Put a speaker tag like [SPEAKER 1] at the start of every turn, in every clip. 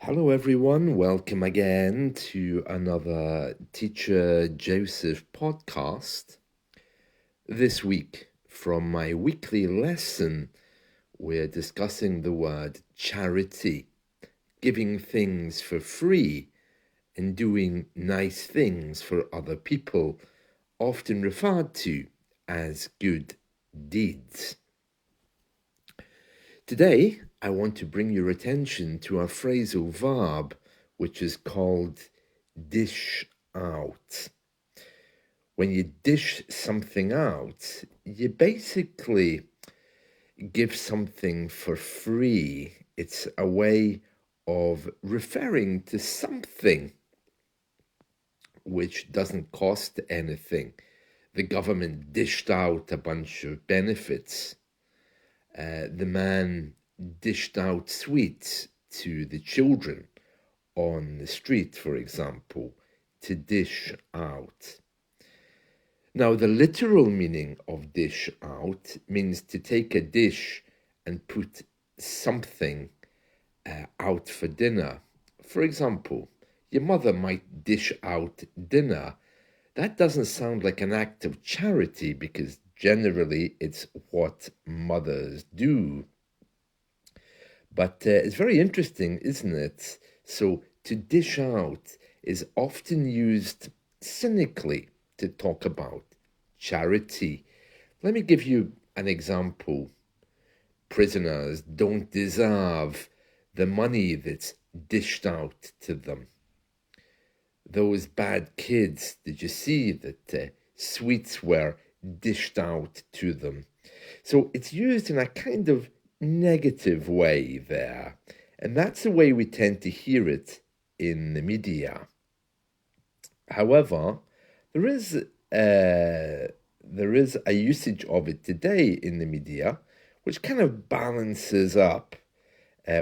[SPEAKER 1] Hello, everyone. Welcome again to another Teacher Joseph podcast. This week, from my weekly lesson, we're discussing the word charity, giving things for free and doing nice things for other people, often referred to as good deeds. Today, I want to bring your attention to a phrasal verb which is called dish out. When you dish something out, you basically give something for free. It's a way of referring to something which doesn't cost anything. The government dished out a bunch of benefits. The man dished out sweets to the children on the street, for example, to dish out. Now, the literal meaning of dish out means to take a dish and put something out for dinner. For example, your mother might dish out dinner. That doesn't sound like an act of charity because generally it's what mothers do. But it's very interesting, isn't it? So to dish out is often used cynically to talk about charity. Let me give you an example. Prisoners don't deserve the money that's dished out to them. Those bad kids, did you see that sweets were dished out to them? So it's used in a kind of negative way there. And that's the way we tend to hear it in the media. However, there is a usage of it today in the media which kind of balances up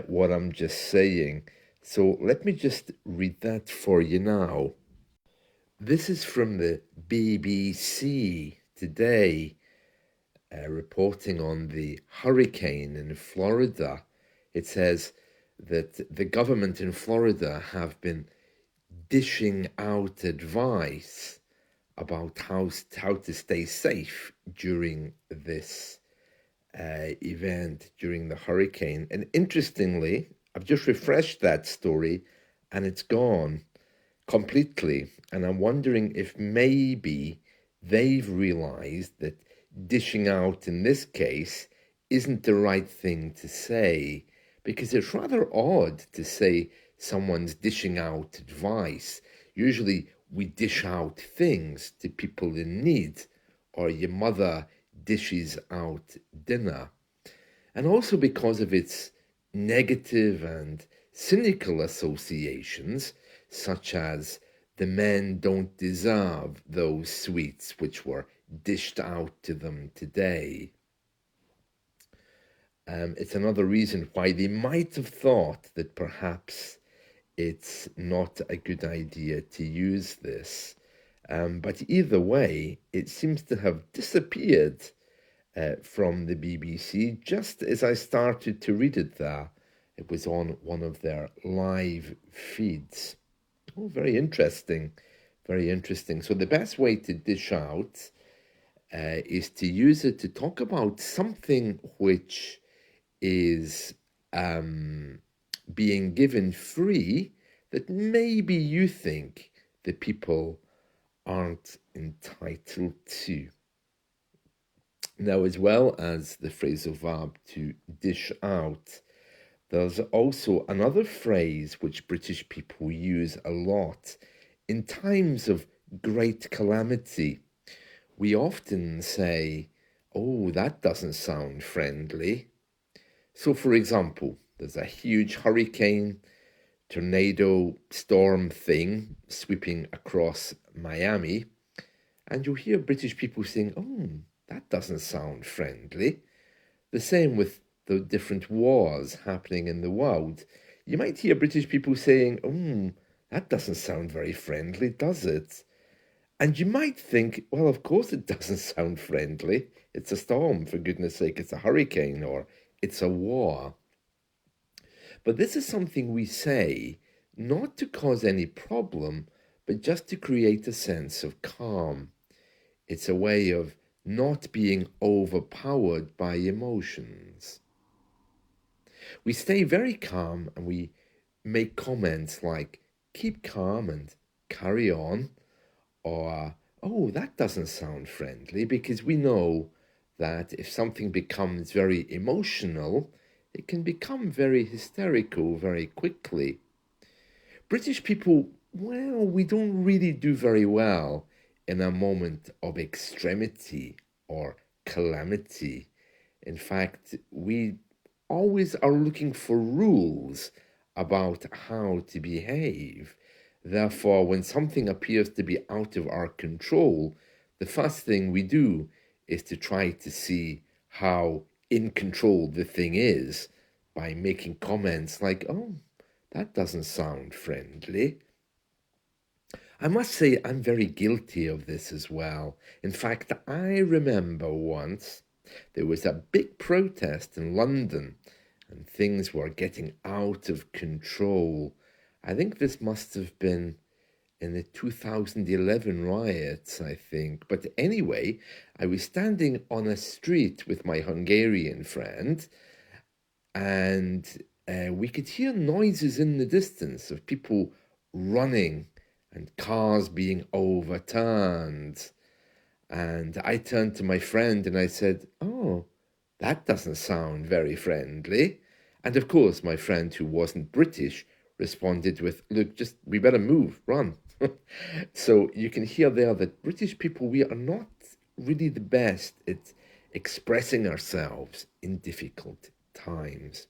[SPEAKER 1] what I'm just saying. So let me just read that for you now. This is from the BBC today, reporting on the hurricane in Florida. It says that the government in Florida have been dishing out advice about how to stay safe during this event, during the hurricane. And interestingly, I've just refreshed that story and it's gone completely. And I'm wondering if maybe they've realized that dishing out in this case isn't the right thing to say, because it's rather odd to say someone's dishing out advice. Usually we dish out things to people in need, or your mother dishes out dinner. And also because of its negative and cynical associations, such as the men don't deserve those sweets which were dished out to them today. It's another reason why they might have thought that perhaps it's not a good idea to use this. But either way, it seems to have disappeared from the BBC just as I started to read it there. It was on one of their live feeds. Oh, very interesting. Very interesting. So the best way to dish out is to use it to talk about something which is being given free that maybe you think the people aren't entitled to. Now, as well as the phrasal verb to dish out, there's also another phrase which British people use a lot. In times of great calamity, we often say, oh, that doesn't sound friendly. So, for example, there's a huge hurricane, tornado, storm thing sweeping across Miami, and you'll hear British people saying, oh, that doesn't sound friendly. The same with the different wars happening in the world. You might hear British people saying, that doesn't sound very friendly, does it? And you might think, well, of course it doesn't sound friendly. It's a storm, for goodness sake, it's a hurricane, or it's a war. But this is something we say not to cause any problem, but just to create a sense of calm. It's a way of not being overpowered by emotions. We stay very calm and we make comments like, keep calm and carry on, or, oh, that doesn't sound friendly, because we know that if something becomes very emotional, it can become very hysterical very quickly. British people, well, we don't really do very well in a moment of extremity or calamity. In fact, we always are looking for rules about how to behave. Therefore, when something appears to be out of our control, the first thing we do is to try to see how in control the thing is by making comments like, oh, that doesn't sound friendly. I must say I'm very guilty of this as well. In fact, I remember once there was a big protest in London and things were getting out of control. I think this must have been in the 2011 riots, I think. But anyway, I was standing on a street with my Hungarian friend, and we could hear noises in the distance of people running and cars being overturned. And I turned to my friend and I said, oh, that doesn't sound very friendly. And of course, my friend, who wasn't British, responded with, look, just we better move, run. So you can hear there that British people, we are not really the best at expressing ourselves in difficult times.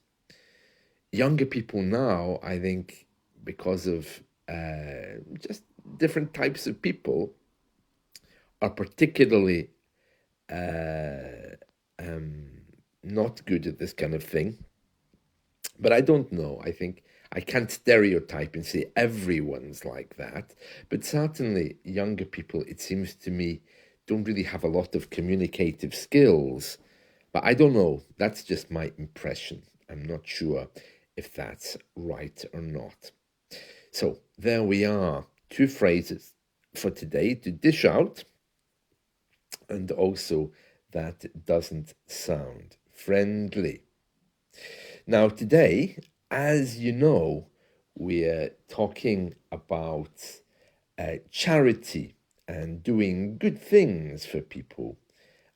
[SPEAKER 1] Younger people now, I think, because of just different types of people, are particularly not good at this kind of thing. But I don't know. I think I can't stereotype and say everyone's like that. But certainly, younger people, it seems to me, don't really have a lot of communicative skills. But I don't know. That's just my impression. I'm not sure if that's right or not. So there we are. Two phrases for today: to dish out, and also that doesn't sound friendly. Now, today, as you know, we're talking about charity and doing good things for people.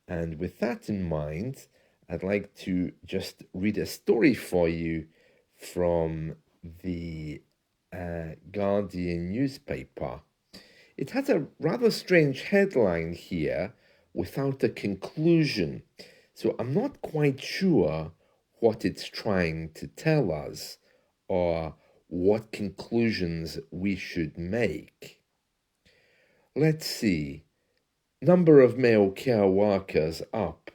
[SPEAKER 1] And with that in mind, I'd like to just read a story for you from the Guardian newspaper. It has a rather strange headline here without a conclusion, so I'm not quite sure what it's trying to tell us or what conclusions we should make. Let's see. Number of male care workers up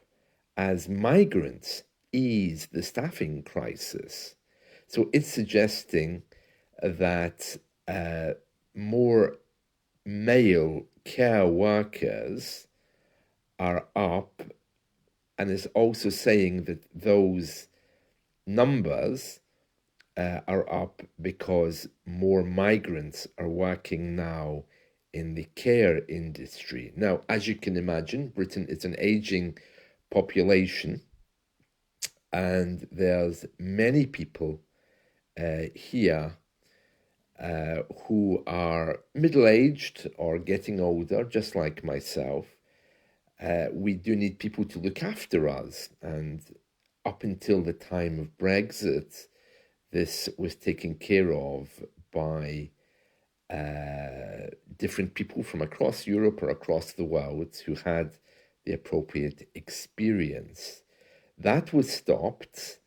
[SPEAKER 1] as migrants ease the staffing crisis. So it's suggesting that more male care workers are up, and is also saying that those numbers are up because more migrants are working now in the care industry. Now, as you can imagine, Britain is an aging population, and there's many people here who are middle-aged or getting older, just like myself. We do need people to look after us, and up until the time of Brexit, this was taken care of by different people from across Europe or across the world who had the appropriate experience. That was stopped,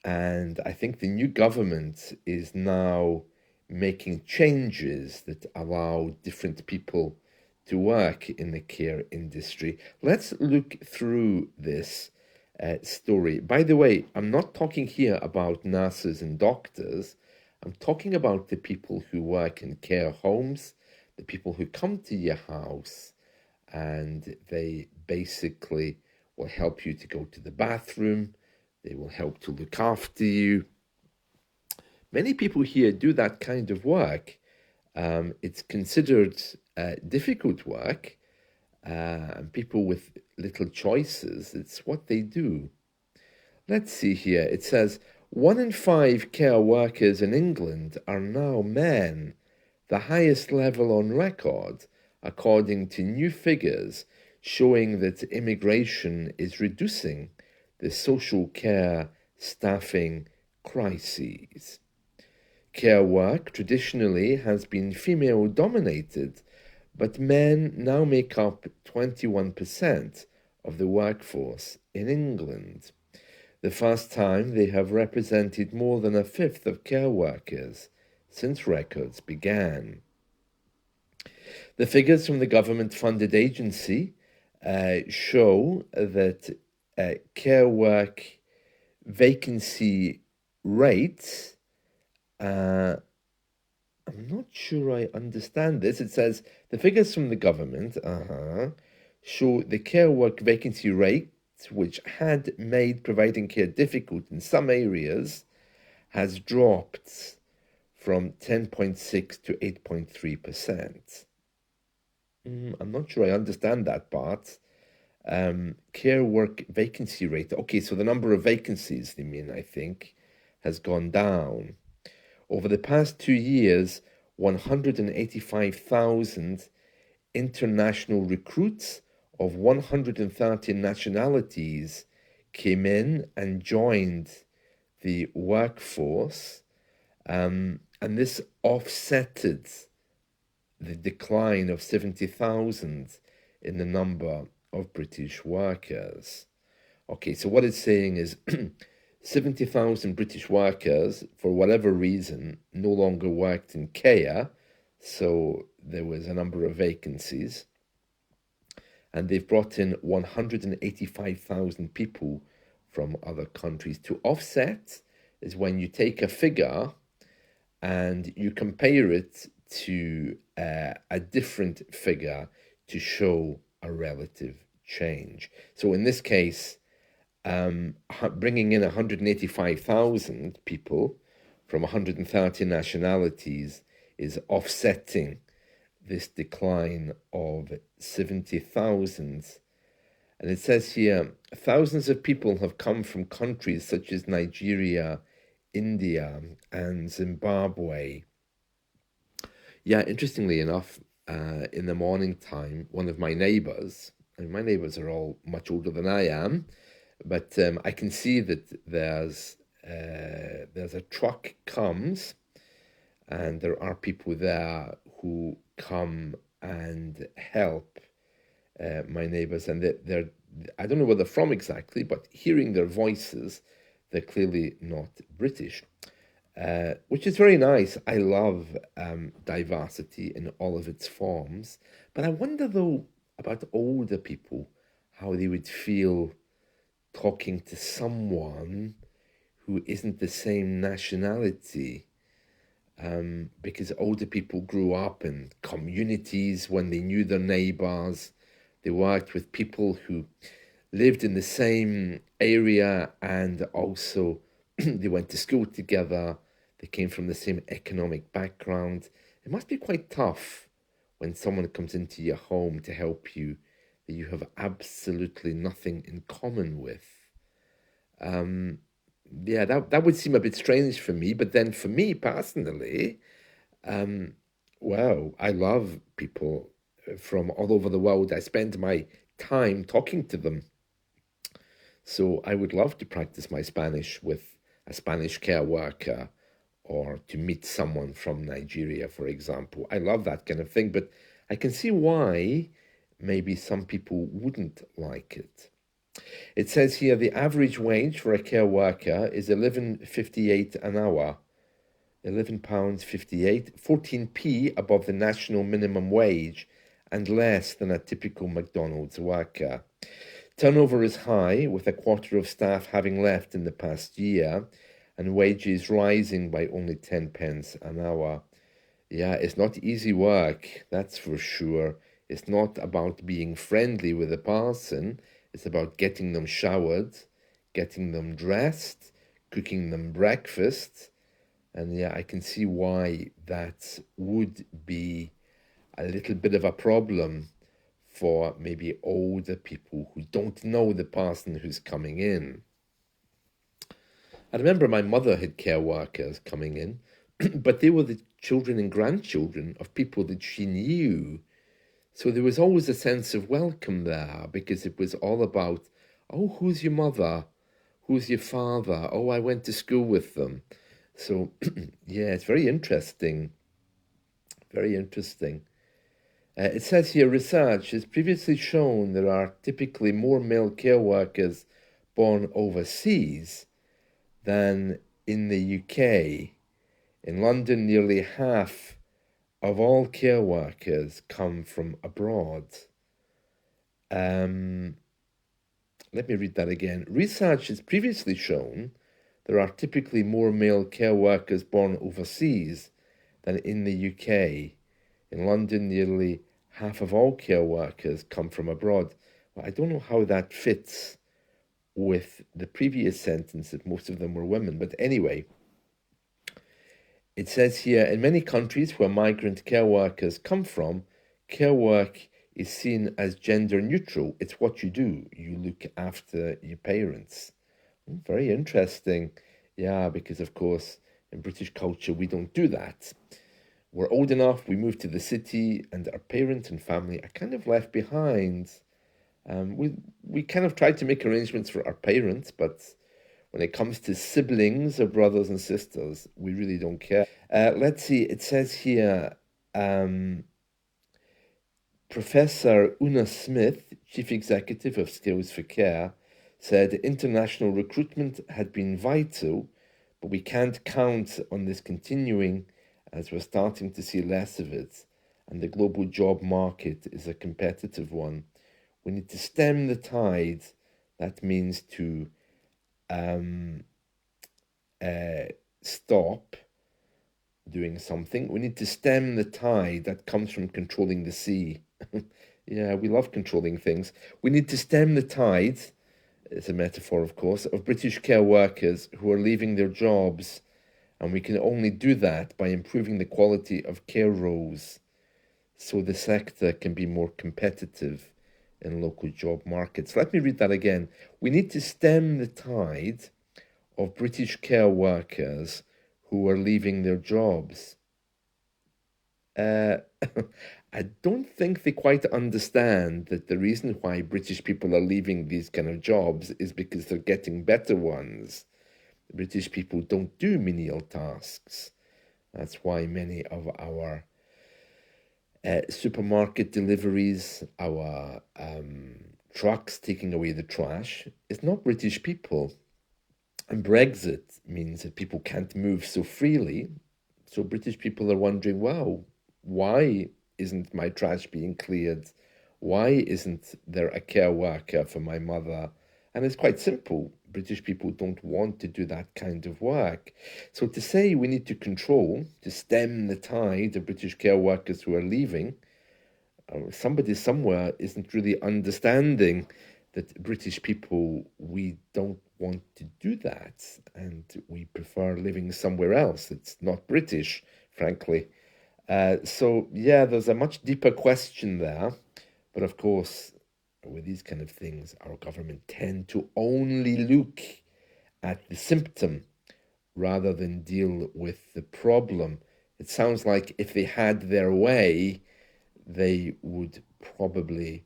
[SPEAKER 1] and I think the new government is now making changes that allow different people to work in the care industry. Let's look through this story. By the way, I'm not talking here about nurses and doctors. I'm talking about the people who work in care homes, the people who come to your house, and they basically will help you to go to the bathroom. They will help to look after you. Many people here do that kind of work. It's considered difficult work, and people with little choices, it's what they do. Let's see here. It says 1 in 5 care workers in England are now men, the highest level on record, according to new figures showing that immigration is reducing the social care staffing crises. Care work traditionally has been female dominated, but men now make up 21% of the workforce in England. The first time they have represented more than a fifth of care workers since records began. The figures from the government-funded agency show that care work vacancy rates, I'm not sure I understand this. It says the figures from the government show the care work vacancy rate, which had made providing care difficult in some areas, has dropped from 10.6 to 8.3%. I'm not sure I understand that part. Care work vacancy rate. Okay, so the number of vacancies, they mean, I think, has gone down. Over the past 2 years, 185,000 international recruits of 130 nationalities came in and joined the workforce, and this offsetted the decline of 70,000 in the number of British workers. Okay, so what it's saying is 70,000 British workers, for whatever reason, no longer worked in care, so there was a number of vacancies, and they've brought in 185,000 people from other countries. To offset is when you take a figure and you compare it to a different figure to show a relative change. So in this case, bringing in 185,000 people from 130 nationalities is offsetting this decline of 70,000. And it says here, thousands of people have come from countries such as Nigeria, India, and Zimbabwe. Yeah, interestingly enough, in the morning time, one of my neighbors, and my neighbors are all much older than I am, but I can see that there's a truck comes, and there are people there who come and help my neighbors, and they're I don't know where they're from exactly, but hearing their voices, they're clearly not British, which is very nice. I love diversity in all of its forms, but I wonder though about older people, how they would feel talking to someone who isn't the same nationality. Because older people grew up in communities when they knew their neighbors. They worked with people who lived in the same area, and also they went to school together. They came from the same economic background. It must be quite tough when someone comes into your home to help you that you have absolutely nothing in common with. Yeah, that would seem a bit strange for me, but then for me personally, well, I love people from all over the world. I spend my time talking to them. So I would love to practice my Spanish with a Spanish care worker, or to meet someone from Nigeria, for example. I love that kind of thing, but I can see why maybe some people wouldn't like it. It says here the average wage for a care worker is £11.58 an hour. £11.58, 14p above the national minimum wage and less than a typical McDonald's worker. Turnover is high, with a quarter of staff having left in the past year, and wages rising by only 10 pence an hour. Yeah, it's not easy work, that's for sure. It's not about being friendly with a person. It's about getting them showered, getting them dressed, cooking them breakfast, And yeah, I can see why that would be a little bit of a problem for maybe older people who don't know the person who's coming in. I remember my mother had care workers coming in, but they were the children and grandchildren of people that she knew. So there was always a sense of welcome there because it was all about, oh, who's your mother? Who's your father? Oh, I went to school with them. So, yeah, it's very interesting. Very interesting. It says here research has previously shown there are typically more male care workers born overseas than in the UK. In London, nearly half of all care workers come from abroad. Let me read that again. Research has previously shown there are typically more male care workers born overseas than in the UK. In London, nearly half of all care workers come from abroad. Well, I don't know how that fits with the previous sentence that most of them were women, but anyway, it says here in many countries where migrant care workers come from, care work is seen as gender neutral. It's what you do, you look after your parents. Very interesting. Yeah, because of course, in British culture, we don't do that. We're old enough, we move to the city, and our parents and family are kind of left behind. We kind of try to make arrangements for our parents, but when it comes to siblings or brothers and sisters, we really don't care. Let's see, it says here Professor Una Smith, Chief Executive of Skills for Care, said international recruitment had been vital, but we can't count on this continuing as we're starting to see less of it, and the global job market is a competitive one. We need to stem the tide. That means to stop doing something. We need to stem the tide that comes from controlling the sea. Yeah, we love controlling things. We need to stem the tide, it's a metaphor, of course, of British care workers who are leaving their jobs, and we can only do that by improving the quality of care roles so the sector can be more competitive in local job markets. Let me read that again. We need to stem the tide of British care workers who are leaving their jobs. I don't think they quite understand that the reason why British people are leaving these kind of jobs is because they're getting better ones. British people don't do menial tasks. That's why many of our supermarket deliveries, our trucks taking away the trash, it's not British people. And Brexit means that people can't move so freely. So British people are wondering, wow, why isn't my trash being cleared? Why isn't there a care worker for my mother? And it's quite simple. British people don't want to do that kind of work. So to say we need to control, to stem the tide of British care workers who are leaving, somebody somewhere isn't really understanding that British people, we don't want to do that, and we prefer living somewhere else. It's not British, frankly. So, yeah, there's a much deeper question there. But of course, with these kind of things, our government tend to only look at the symptom rather than deal with the problem. It sounds like if they had their way, they would probably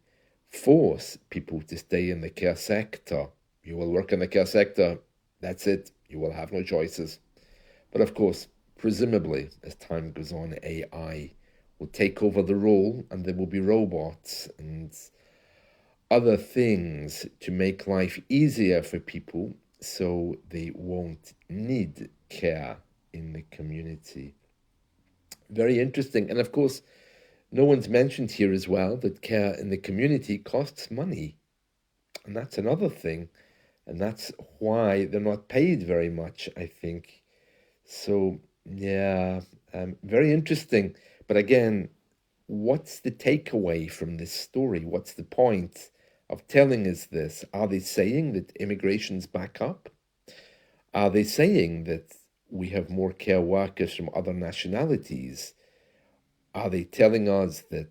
[SPEAKER 1] force people to stay in the care sector. You will work in the care sector, that's it, you will have no choices. But of course, presumably, as time goes on, AI will take over the role and there will be robots and other things to make life easier for people so they won't need care in the community. Very interesting. And of course, no one's mentioned here as well that care in the community costs money. And that's another thing. And that's why they're not paid very much, I think. So, yeah, very interesting. But again, what's the takeaway from this story? What's the point of telling us this? Are they saying that immigration's back up? Are they saying that we have more care workers from other nationalities, are they telling us that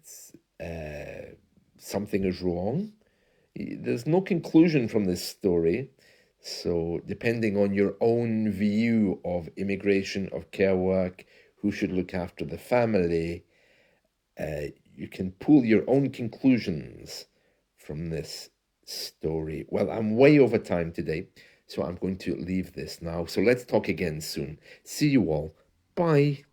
[SPEAKER 1] something is wrong? There's no conclusion from this story. So, depending on your own view of immigration, of care work, who should look after the family, you can pull your own conclusions from this story. Well, I'm way over time today, so I'm going to leave this now. So let's talk again soon. See you all. Bye.